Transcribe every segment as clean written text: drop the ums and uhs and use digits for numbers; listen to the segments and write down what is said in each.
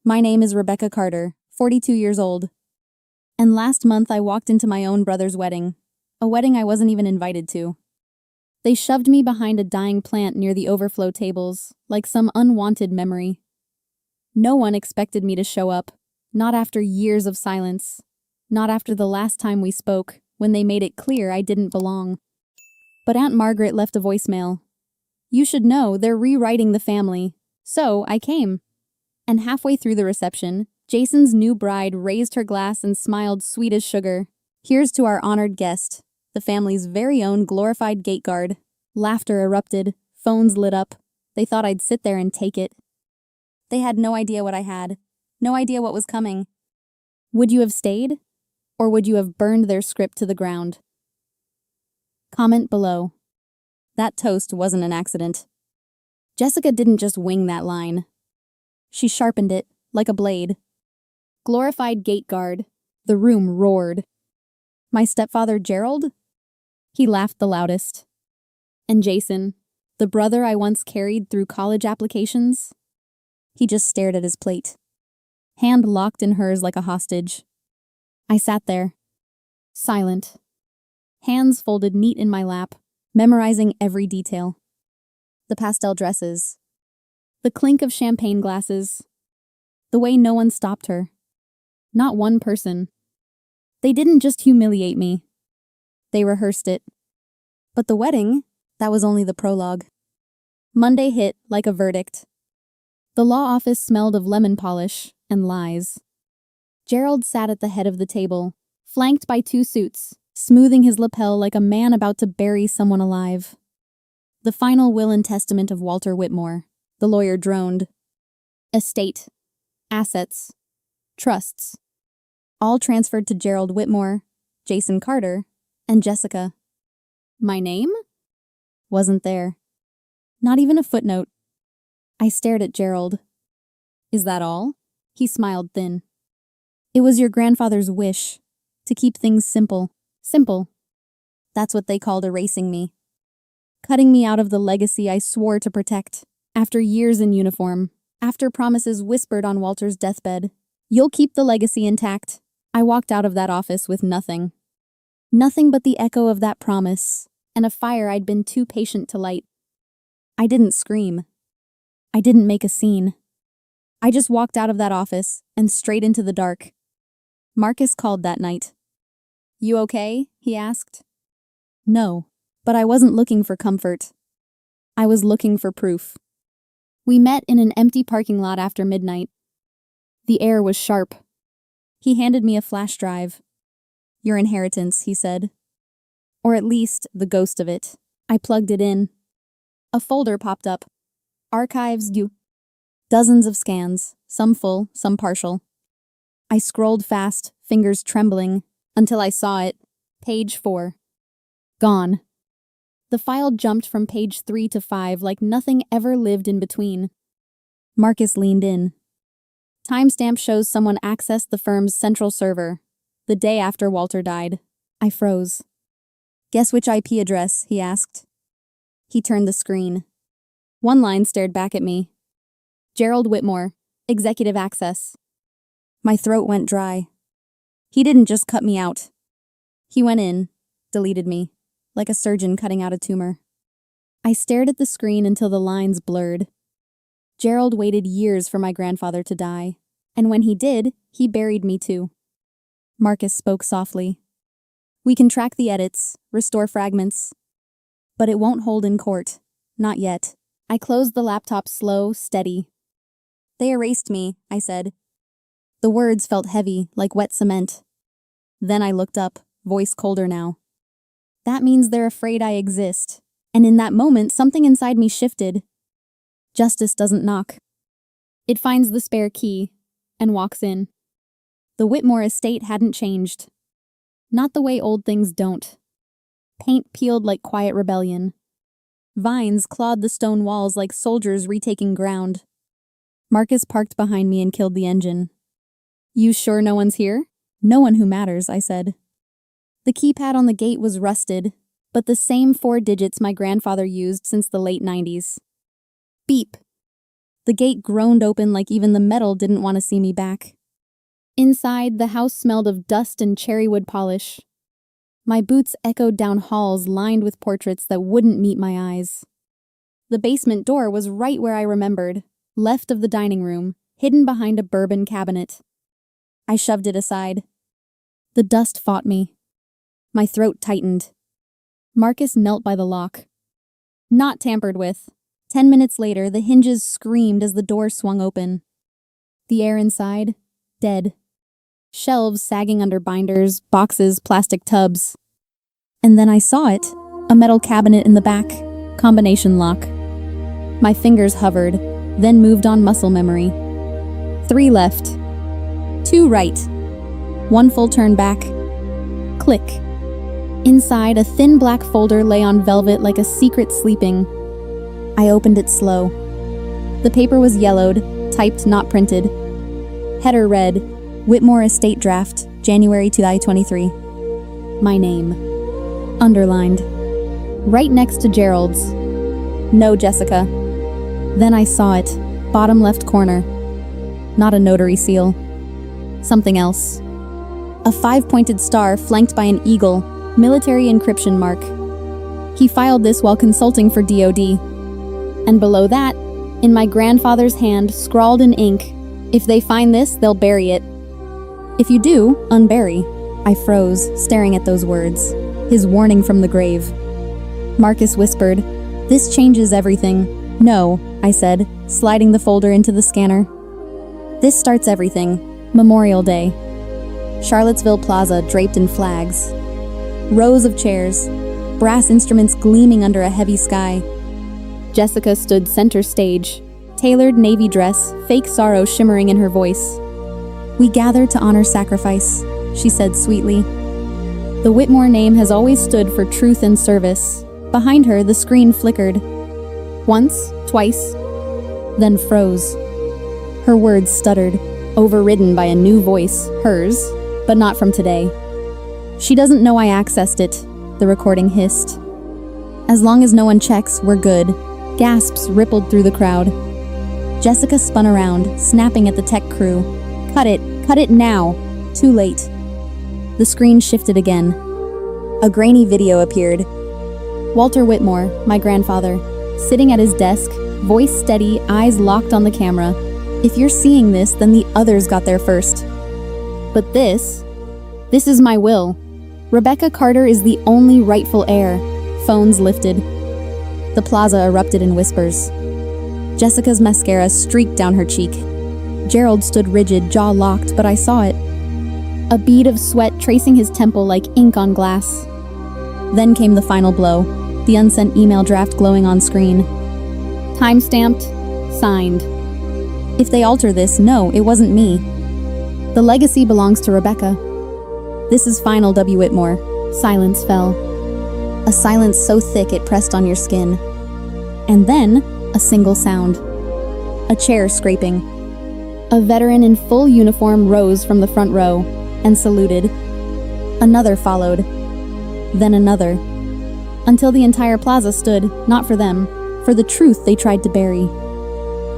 My name is Rebecca Carter, 42 years old. And last month I walked into my own brother's wedding, a wedding I wasn't even invited to. They shoved me behind a dying plant near the overflow tables, like some unwanted memory. No one expected me to show up, not after years of silence, not after the last time we spoke, when they made it clear I didn't belong. But Aunt Margaret left a voicemail. You should know they're rewriting the family. So I came. And halfway through the reception, Jason's new bride raised her glass and smiled sweet as sugar. Here's to our honored guest, the family's very own glorified gate guard. Laughter erupted, phones lit up. They thought I'd sit there and take it. They had no idea what I had, no idea what was coming. Would you have stayed? Or would you have burned their script to the ground? Comment below. That toast wasn't an accident. Jessica didn't just wing that line. She sharpened it, like a blade. Glorified gate guard. The room roared. My stepfather Gerald? He laughed the loudest. And Jason, the brother I once carried through college applications? He just stared at his plate, hand locked in hers like a hostage. I sat there, silent, hands folded neat in my lap, memorizing every detail. The pastel dresses, the clink of champagne glasses, the way no one stopped her. Not one person. They didn't just humiliate me. They rehearsed it. But the wedding, that was only the prologue. Monday hit like a verdict. The law office smelled of lemon polish and lies. Gerald sat at the head of the table, flanked by two suits, smoothing his lapel like a man about to bury someone alive. The final will and testament of Walter Whitmore, the lawyer droned. Estate, assets, trusts, all transferred to Gerald Whitmore, Jason Carter, and Jessica. My name? Wasn't there. Not even a footnote. I stared at Gerald. Is that all? He smiled thin. It was your grandfather's wish, to keep things simple. Simple. That's what they called erasing me. Cutting me out of the legacy I swore to protect. After years in uniform, after promises whispered on Walter's deathbed. You'll keep the legacy intact. I walked out of that office with nothing. Nothing but the echo of that promise, and a fire I'd been too patient to light. I didn't scream. I didn't make a scene. I just walked out of that office and straight into the dark. Marcus called that night. You okay? He asked. No, but I wasn't looking for comfort. I was looking for proof. We met in an empty parking lot after midnight. The air was sharp. He handed me a flash drive. Your inheritance, he said. Or at least the ghost of it. I plugged it in. A folder popped up. Archives due. Dozens of scans, some full, some partial. I scrolled fast, fingers trembling, until I saw it. Page 4. Gone. The file jumped from page 3 to 5 like nothing ever lived in between. Marcus leaned in. Timestamp shows someone accessed the firm's central server, the day after Walter died. I froze. Guess which IP address? He asked. He turned the screen. One line stared back at me. Gerald Whitmore, executive access. My throat went dry. He didn't just cut me out. He went in, deleted me, like a surgeon cutting out a tumor. I stared at the screen until the lines blurred. Gerald waited years for my grandfather to die, and when he did, he buried me too. Marcus spoke softly. We can track the edits, restore fragments, but it won't hold in court. Not yet. I closed the laptop slow, steady. They erased me, I said. The words felt heavy, like wet cement. Then I looked up, voice colder now. That means they're afraid I exist. And in that moment, something inside me shifted. Justice doesn't knock. It finds the spare key and walks in. The Whitmore estate hadn't changed. Not the way old things don't. Paint peeled like quiet rebellion. Vines clawed the stone walls like soldiers retaking ground. Marcus parked behind me and killed the engine. You sure no one's here? No one who matters, I said. The keypad on the gate was rusted, but the same 4 digits my grandfather used since the late 90s. Beep. The gate groaned open like even the metal didn't want to see me back. Inside, the house smelled of dust and cherrywood polish. My boots echoed down halls lined with portraits that wouldn't meet my eyes. The basement door was right where I remembered, left of the dining room, hidden behind a bourbon cabinet. I shoved it aside. The dust fought me. My throat tightened. Marcus knelt by the lock. Not tampered with. 10 minutes later, the hinges screamed as the door swung open. The air inside, dead. Shelves sagging under binders, boxes, plastic tubs. And then I saw it, a metal cabinet in the back, combination lock. My fingers hovered, then moved on muscle memory. 3 left. 2 right. 1 full turn back. Click. Inside, a thin black folder lay on velvet like a secret sleeping. I opened it slow. The paper was yellowed, typed, not printed. Header read, Whitmore Estate Draft, January 2023. My name. Underlined. Right next to Gerald's. No, Jessica. Then I saw it, bottom left corner. Not a notary seal. Something else. A 5-pointed star flanked by an eagle, military encryption mark. He filed this while consulting for DOD. And below that, in my grandfather's hand, scrawled in ink, if they find this, they'll bury it. If you do, unbury. I froze, staring at those words. His warning from the grave. Marcus whispered, "This changes everything." "No," I said, sliding the folder into the scanner. "This starts everything. Memorial Day. Charlottesville Plaza draped in flags. Rows of chairs, brass instruments gleaming under a heavy sky. Jessica stood center stage, tailored navy dress, fake sorrow shimmering in her voice. "We gather to honor sacrifice," she said sweetly. The Whitmore name has always stood for truth and service. Behind her, the screen flickered. Once, twice, then froze. Her words stuttered, overridden by a new voice, hers, but not from today. "She doesn't know I accessed it," the recording hissed. "As long as no one checks, we're good." Gasps rippled through the crowd. Jessica spun around, snapping at the tech crew. Cut it now." Too late. The screen shifted again. A grainy video appeared. Walter Whitmore, my grandfather, sitting at his desk, voice steady, eyes locked on the camera. "If you're seeing this, then the others got there first. But this is my will. Rebecca Carter is the only rightful heir." Phones lifted. The plaza erupted in whispers. Jessica's mascara streaked down her cheek. Gerald stood rigid, jaw locked, but I saw it. A bead of sweat tracing his temple like ink on glass. Then came the final blow, the unsent email draft glowing on screen. Time-stamped, signed. If they alter this, no, it wasn't me. The legacy belongs to Rebecca. This is final, W. Whitmore. Silence fell. A silence so thick it pressed on your skin. And then, a single sound. A chair scraping. A veteran in full uniform rose from the front row and saluted. Another followed. Then another. Until the entire plaza stood, not for them, for the truth they tried to bury.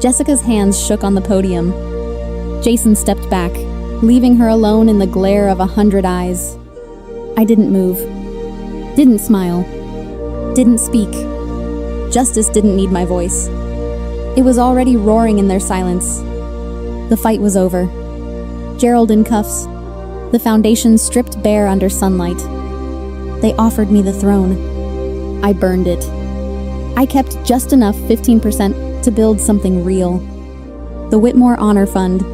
Jessica's hands shook on the podium. Jason stepped back, leaving her alone in the glare of 100 eyes. I didn't move. Didn't smile. Didn't speak. Justice didn't need my voice. It was already roaring in their silence. The fight was over. Gerald in cuffs. The foundation stripped bare under sunlight. They offered me the throne. I burned it. I kept just enough 15% to build something real. The Whitmore Honor Fund.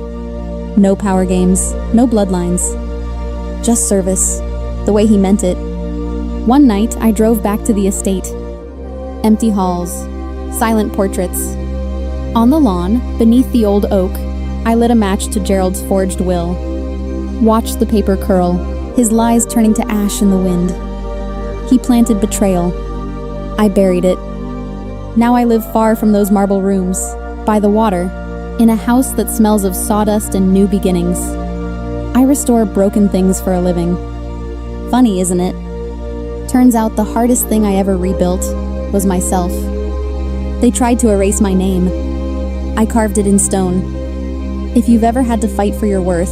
No power games, no bloodlines. Just service, the way he meant it. One night, I drove back to the estate. Empty halls, silent portraits. On the lawn, beneath the old oak, I lit a match to Gerald's forged will. Watched the paper curl, his lies turning to ash in the wind. He planted betrayal. I buried it. Now I live far from those marble rooms, by the water, in a house that smells of sawdust and new beginnings. I restore broken things for a living. Funny, isn't it? Turns out the hardest thing I ever rebuilt was myself. They tried to erase my name. I carved it in stone. If you've ever had to fight for your worth,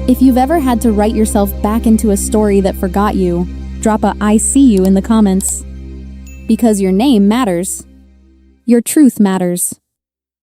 if you've ever had to write yourself back into a story that forgot you, drop a "I see you" in the comments. Because your name matters. Your truth matters.